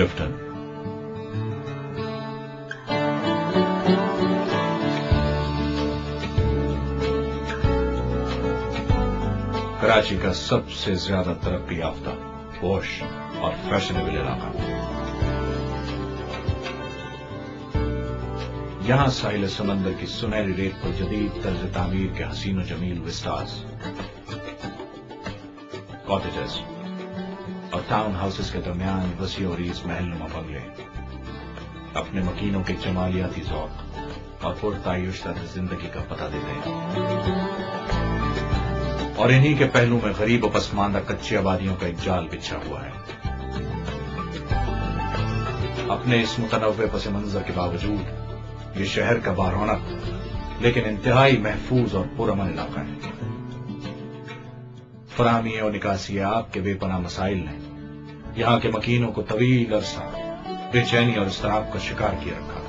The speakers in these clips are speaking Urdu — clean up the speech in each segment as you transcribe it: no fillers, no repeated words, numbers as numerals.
کلفٹن۔ کراچی کا سب سے زیادہ ترقی یافتہ، پوش اور فیشنیبل علاقہ۔ یہاں ساحل سمندر کی سنہری ریت پر جدید طرز تعمیر کے حسین و جمیل وسٹاز، کاٹیجز اور ٹاؤن ہاؤسز کے درمیان وسیع و عریض محل نما بنگلے اپنے مکینوں کے جمالیاتی ذوق اور پرتعیش طرز زندگی کا پتہ دیتے ہیں، اور انہی کے پہلو میں غریب و پسماندہ کچی آبادیوں کا ایک جال بچھا ہوا ہے۔ اپنے اس متنوع پس منظر کے باوجود یہ شہر کا بارونق لیکن انتہائی محفوظ اور پرامن علاقہ ہے۔ فراہمی و نکاسی آب کے بے پناہ مسائل نے یہاں کے مکینوں کو طویل عرصہ بے چینی اور اضطراب کا شکار کیے رکھا۔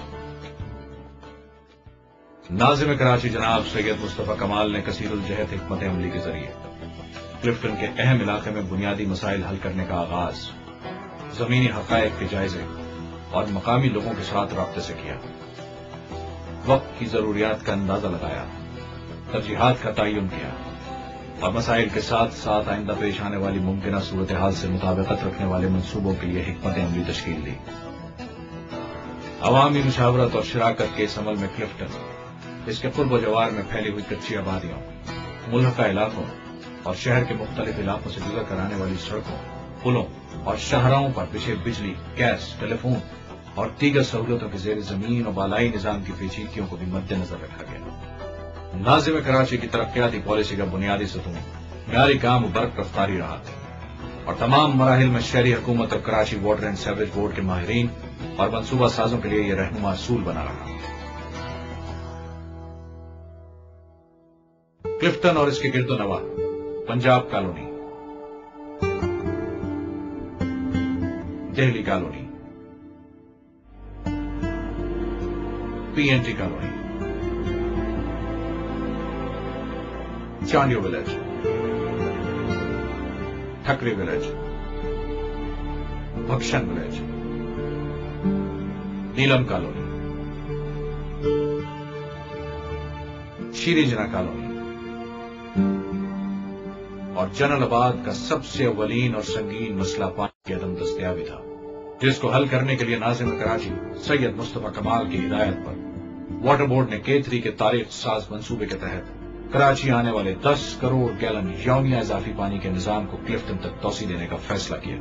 ناظم کراچی جناب سید مصطفیٰ کمال نے کثیر الجہت حکمت عملی کے ذریعے کلفٹن کے اہم علاقے میں بنیادی مسائل حل کرنے کا آغاز زمینی حقائق کے جائزے اور مقامی لوگوں کے ساتھ رابطے سے کیا، وقت کی ضروریات کا اندازہ لگایا، ترجیحات کا تعین کیا اور مسائل کے ساتھ ساتھ آئندہ پیش آنے والی ممکنہ صورتحال سے مطابقت رکھنے والے منصوبوں کے لیے حکمت عملی تشکیل دی۔ عوامی مشاورت اور شراکت کے اس عمل میں کلفٹن اس کے قرب و جوار میں پھیلی ہوئی کچی آبادیوں، ملحقہ علاقوں اور شہر کے مختلف علاقوں سے گزر کر آنے والی سڑکوں، پلوں اور شاہراہوں پر بچھے بجلی، گیس، ٹیلی فون اور دیگر سہولتوں کے زیر زمین اور بالائی نظام کی پیچیدگیوں کو بھی مد نظر رکھا گیا۔ ناظم کراچی کی ترقیاتی پالیسی کا بنیادی ستون معیاری کام و برق رفتاری رہا اور تمام مراحل میں شہری حکومت اور Karachi water and sewerage board کے ماہرین اور منصوبہ سازوں کے لیے یہ رہنما اصول بنا رہا۔ کلفٹن اور اس کے گرد و نواح، Punjab colony, Delhi colony, P N T colony, Chandio village, Thakri village, Bhikshan village, Neelum colony, Sheri Jinnah colony اور جنرل آباد کا سب سے اولین اور سنگین مسئلہ پانی کی عدم دستیابی تھا، جس کو حل کرنے کے لیے ناظم کراچی سید مصطفیٰ کمال کی ہدایت پر واٹر بورڈ نے K3 کے تاریخ ساز منصوبے کے تحت کراچی آنے والے 10 کروڑ گیلن یومیہ اضافی پانی کے نظام کو کلفٹن تک توسیع دینے کا فیصلہ کیا۔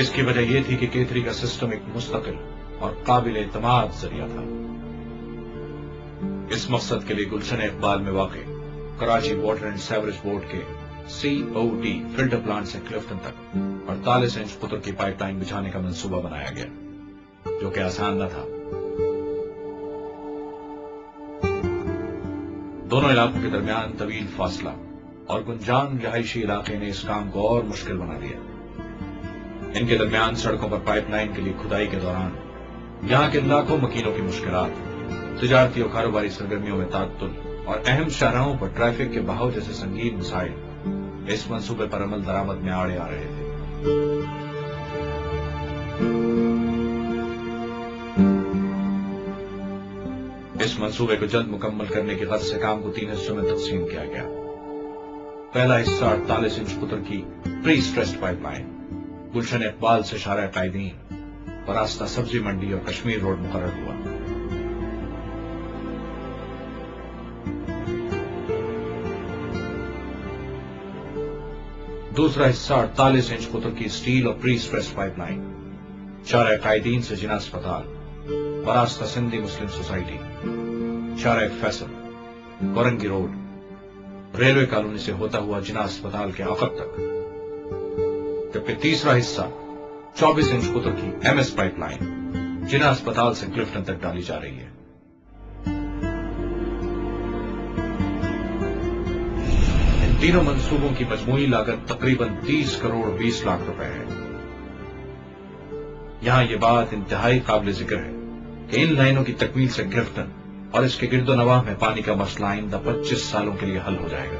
اس کی وجہ یہ تھی کہ K3 کا سسٹم ایک مستقل اور قابل اعتماد ذریعہ تھا۔ اس مقصد کے لیے گلشن اقبال میں واقع Karachi water and sewerage board کے COD فلٹر پلانٹ سے کلفٹن تک 48 انچ قطر کی پائپ لائن بچھانے کا منصوبہ بنایا گیا، جو کہ آسان نہ تھا۔ دونوں علاقوں کے درمیان طویل فاصلہ اور گنجان رہائشی علاقے نے اس کام کو اور مشکل بنا دیا۔ ان کے درمیان سڑکوں پر پائپ لائن کے لیے کھدائی کے دوران یہاں کے لاکھوں مکینوں کی مشکلات، تجارتی اور کاروباری سرگرمیوں میں تعطل اور اہم شاہراہوں پر ٹریفک کے بہاؤ جیسے سنگین مسائل اس منصوبے پر عمل درآمد میں آڑے آ رہے تھے۔ اس منصوبے کو جلد مکمل کرنے کی غرض سے کام کو 3 حصوں میں تقسیم کیا گیا۔ پہلا حصہ 48 انچ قطر کی پری stressed pipe line Gulshan Iqbal سے شارع قائدین اور راستہ سبزی منڈی اور کشمیر روڈ مقرر ہوا۔ دوسرا حصہ 48 انچ قطر کی اسٹیل اور پری اسٹریسڈ پائپ لائن شارع قائدین سے جناح اسپتال اور راستہ سندھی مسلم سوسائٹی، شارع Faisal, Korangi road, railway colony سے ہوتا ہوا جناح اسپتال کے عقب تک، جبکہ تیسرا حصہ 24 انچ قطر کی MS پائپ لائن جناح اسپتال سے کلفٹن تک ڈالی جا رہی ہے۔ ان تینوں منصوبوں کی مجموعی لاگت تقریباً 30 کروڑ 20 لاکھ روپے ہے۔ یہاں یہ بات انتہائی قابل ذکر ہے کہ ان لائنوں کی تکمیل سے کلفٹن اور اس کے گرد و نواح میں پانی کا مسئلہ آئندہ 25 سالوں کے لیے حل ہو جائے گا۔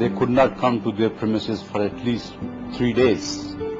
they could not come to their premises for at least 3 days।